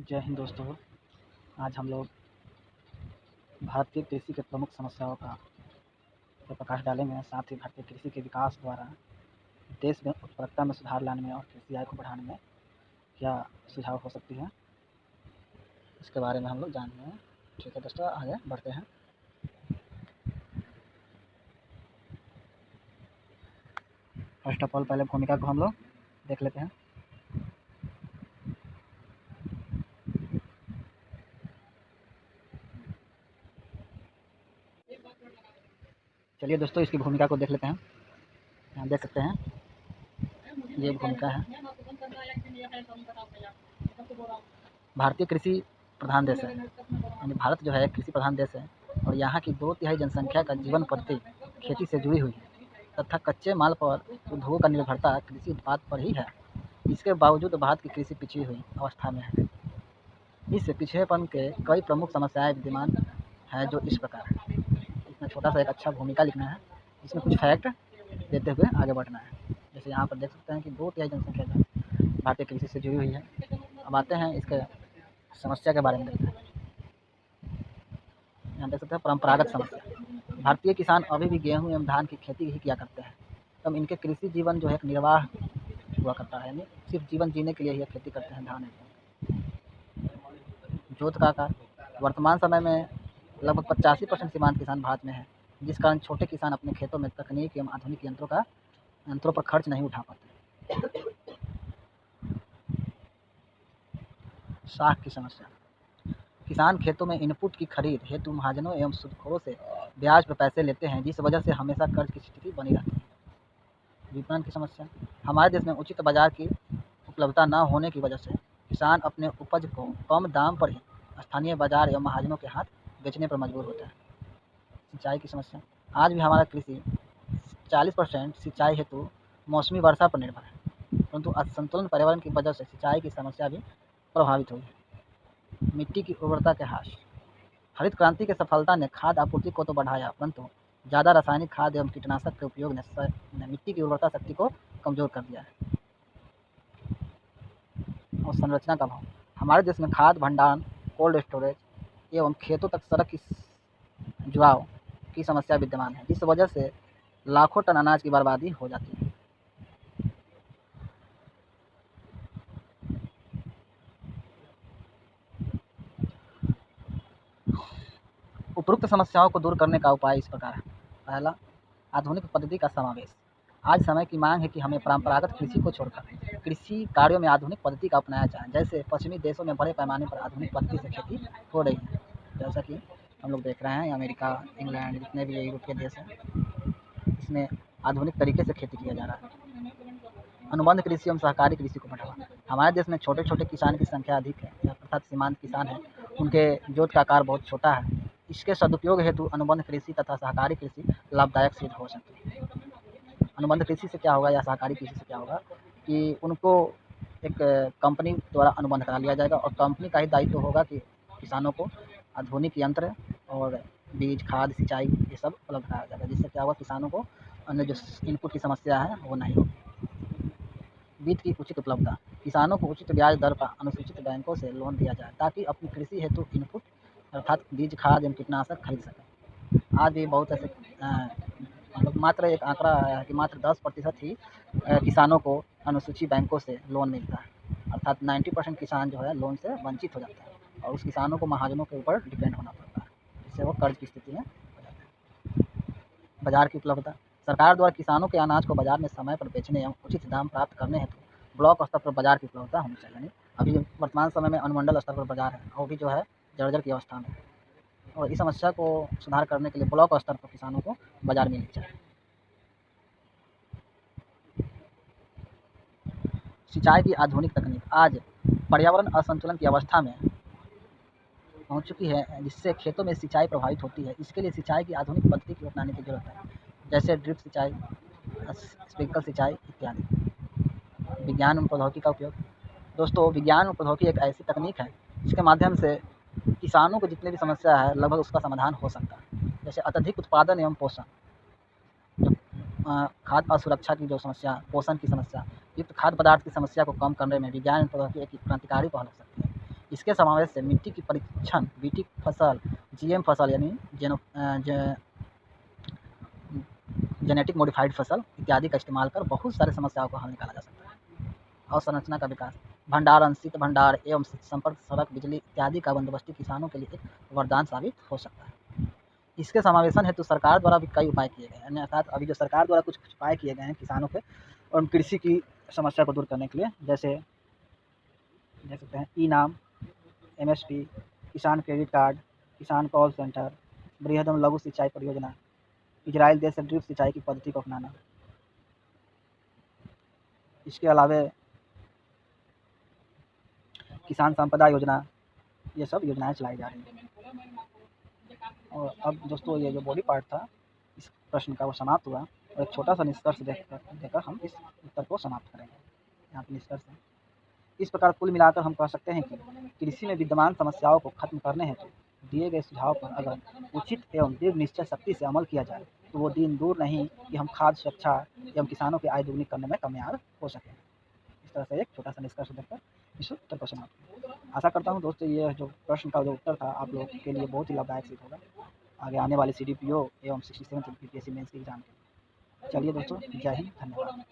जय हिंद दोस्तों। आज हम लोग भारतीय कृषि के प्रमुख समस्याओं का पर प्रकाश डालेंगे। साथ ही भारतीय कृषि के विकास द्वारा देश में उत्पादकता में सुधार लाने में और कृषि आय को बढ़ाने में क्या सुझाव हो सकती है, इसके बारे में हम लोग जानेंगे। ठीक है दोस्तों, आगे बढ़ते हैं। फर्स्ट ऑफ ऑल पहले भूमिका को हम लोग देख लेते हैं। चलिए दोस्तों, इसकी भूमिका को देख लेते हैं। यहाँ देख सकते हैं, ये भूमिका है। भारतीय कृषि प्रधान देश है, यानी भारत जो है कृषि प्रधान देश है और यहाँ की 2/3 जनसंख्या का जीवन पद्धति खेती से जुड़ी हुई है तथा कच्चे माल पर उद्योगों का निर्भरता कृषि उत्पाद पर ही है। इसके बावजूद भारत की कृषि पिछड़ी हुई अवस्था में है। इस पिछड़ेपन के कई प्रमुख समस्याएं विद्यमान हैं, जो इस प्रकार है। इसमें छोटा सा एक अच्छा भूमिका लिखना है, इसमें कुछ फैक्ट देते हुए आगे बढ़ना है। जैसे यहाँ पर देख सकते हैं कि 2/3 जनसंख्या जो भारतीय कृषि से जुड़ी हुई है। अब आते हैं इसके समस्या के बारे में देखते हैं। यहाँ देख सकते हैं परंपरागत समस्या। भारतीय किसान अभी भी गेहूं एवं धान की खेती ही किया करते हैं। तब इनके कृषि जीवन जो है एक निर्वाह हुआ करता है, यानी सिर्फ जीवन जीने के लिए ही खेती करते हैं धान एवं जोत का आकार। वर्तमान समय में लगभग 85% सीमांत किसान भारत में है, जिस कारण छोटे किसान अपने खेतों में तकनीक एवं आधुनिक यंत्रों पर खर्च नहीं उठा पाते। साख की समस्या। किसान खेतों में इनपुट की खरीद हेतु महाजनों एवं सूदखोरों से ब्याज पर पैसे लेते हैं, जिस वजह से हमेशा कर्ज की स्थिति बनी रहती है। विपणन की समस्या। हमारे देश में उचित बाजार की उपलब्धता न होने की वजह से किसान अपने उपज को कम दाम पर ही स्थानीय बाजार एवं महाजनों के हाथ बेचने पर मजबूर होता है। सिंचाई की समस्या। आज भी हमारा कृषि 40% सिंचाई हेतु मौसमी वर्षा पर निर्भर है, परंतु असंतुलन पर्यावरण की वजह से सिंचाई की समस्या भी प्रभावित हुई है। मिट्टी की उर्वरता के ह्रास। हरित क्रांति की सफलता ने खाद्य आपूर्ति को तो बढ़ाया, परंतु ज़्यादा रासायनिक खाद एवं कीटनाशक के उपयोग ने मिट्टी की उर्वरता शक्ति को कमजोर कर दिया है। और संरचना का अभाव। हमारे देश में खाद्य भंडारण, कोल्ड स्टोरेज एवं खेतों तक सड़क की जुड़ाव की समस्या विद्यमान है, जिस वजह से लाखों टन अनाज की बर्बादी हो जाती है। उपरोक्त समस्याओं को दूर करने का उपाय इस प्रकार है। पहला, आधुनिक पद्धति का समावेश। आज समय की मांग है कि हमें परंपरागत कृषि को छोड़कर कृषि कार्यों में आधुनिक पद्धति का अपनाया जाए। जैसे पश्चिमी देशों में बड़े पैमाने पर आधुनिक पद्धति से खेती हो रही है, जैसा कि हम लोग देख रहे हैं अमेरिका, इंग्लैंड, जितने भी यूरोपीय देश हैं, इसमें आधुनिक तरीके से खेती किया जा रहा है। अनुबंध कृषि एवं सहकारी कृषि को बढ़ावा। हमारे देश में छोटे छोटे किसान की संख्या अधिक है, अर्थात सीमांत किसान हैं, उनके जोत का आकार बहुत छोटा है। इसके सदुपयोग हेतु अनुबंध कृषि तथा सहकारी कृषि लाभदायक सिद्ध हो सकती है। अनुबंध कृषि से क्या होगा या सहकारी कृषि से क्या होगा कि उनको एक कंपनी द्वारा अनुबंध करा लिया जाएगा और कंपनी का ही दायित्व होगा कि किसानों को आधुनिक यंत्र और बीज, खाद, सिंचाई ये सब उपलब्ध कराया जाएगा, जिससे क्या होगा किसानों को अन्य जो इनपुट की समस्या है वो नहीं होगी। वित्त की उचित उपलब्धता। किसानों को उचित ब्याज दर पर अनुसूचित बैंकों से लोन दिया जाए ताकि अपनी कृषि हेतु इनपुट अर्थात बीज, खाद एवं कीटनाशक खरीद सकें। आज भी बहुत ऐसे मतलब मात्र एक आंकड़ा आया है कि मात्र 10% ही किसानों को अनुसूचित बैंकों से लोन मिलता है, अर्थात 90% किसान जो है लोन से वंचित हो जाता है और उस किसानों को महाजनों के ऊपर डिपेंड होना पड़ता है, जिससे वो कर्ज की स्थिति में हो जाता है। बाजार की उपलब्धता। सरकार द्वारा किसानों के अनाज को बाजार में समय पर बेचने एवं उचित दाम प्राप्त करने हेतु ब्लॉक स्तर पर बाजार की उपलब्धता होनी चाहिए। यानी अभी वर्तमान समय में अनुमंडल स्तर पर बाजार है, वो भी जो है जर्जर की अवस्था में है और इस समस्या को सुधार करने के लिए ब्लॉक स्तर पर किसानों को बाजार मिलनी चाहिए। सिंचाई की आधुनिक तकनीक। आज पर्यावरण असंतुलन की अवस्था में पहुंच चुकी है, जिससे खेतों में सिंचाई प्रभावित होती है। इसके लिए सिंचाई की आधुनिक पद्धति को अपनाने की जरूरत है, जैसे ड्रिप सिंचाई, स्प्रिंकल सिंचाई इत्यादि। विज्ञान एवं प्रौद्योगिकी का उपयोग। दोस्तों, विज्ञान एवं प्रौद्योगिकी एक ऐसी तकनीक है जिसके माध्यम से किसानों को जितने भी समस्या है लगभग उसका समाधान हो सकता है। जैसे अत्यधिक उत्पादन एवं पोषण, जो खाद्य असुरक्षा की जो समस्या, पोषण की समस्या, युक्त खाद्य पदार्थ की समस्या को कम करने में विज्ञान एवं प्रौद्योगिकी एक क्रांतिकारी पहल हो सकती है। इसके समावेश से मिट्टी की परीक्षण, बीटी फसल, जीएम फसल यानी जेनेटिक मॉडिफाइड फसल इत्यादि का इस्तेमाल कर बहुत सारी समस्याओं का हल निकाला जा सकता है। अवसंरचना का विकास, भंडारण, शीत भंडार एवं संपर्क सड़क, बिजली इत्यादि का बंदोबस्त किसानों के लिए एक वरदान साबित हो सकता है। इसके समावेशन हेतु सरकार द्वारा भी कई उपाय किए गए हैं, अर्थात अभी जो सरकार द्वारा कुछ उपाय किए गए हैं किसानों के और कृषि की समस्या को दूर करने के लिए, जैसे देख सकते हैं ई नाम, एमएसपी, किसान क्रेडिट कार्ड, किसान कॉल सेंटर, बृहदम लघु सिंचाई परियोजना, इजराइल देश से ड्रिप सिंचाई की पद्धति को अपनाना। इसके अलावा किसान संपदा योजना, ये सब योजनाएं चलाई जा रही हैं। और अब दोस्तों ये जो बॉडी पार्ट था इस प्रश्न का वो समाप्त हुआ और एक छोटा सा निष्कर्ष देकर हम इस उत्तर को समाप्त करेंगे। यहाँ पे निष्कर्ष है, इस प्रकार कुल मिलाकर हम कह सकते हैं कि कृषि में विद्यमान समस्याओं को खत्म करने हेतु दिए गए सुझाव पर अगर उचित एवं दृढ़ निश्चय शक्ति से अमल किया जाए तो वो दिन दूर नहीं कि हम खाद्य सुरक्षा एवं किसानों की आय दोगुनी करने में कामयाब हो सकें। इस तरह से एक छोटा सा निष्कर्ष देकर इस उत्तर को समाप्त किया। आशा करता हूँ दोस्तों ये जो प्रश्न का जो उत्तर था आप लोगों के लिए बहुत ही लाभदायक सिद्ध होगा आगे आने वाले CDPO एवं 67 UPSC मेंस के एग्जाम के लिए। चलिए दोस्तों, जय हिंद, धन्यवाद।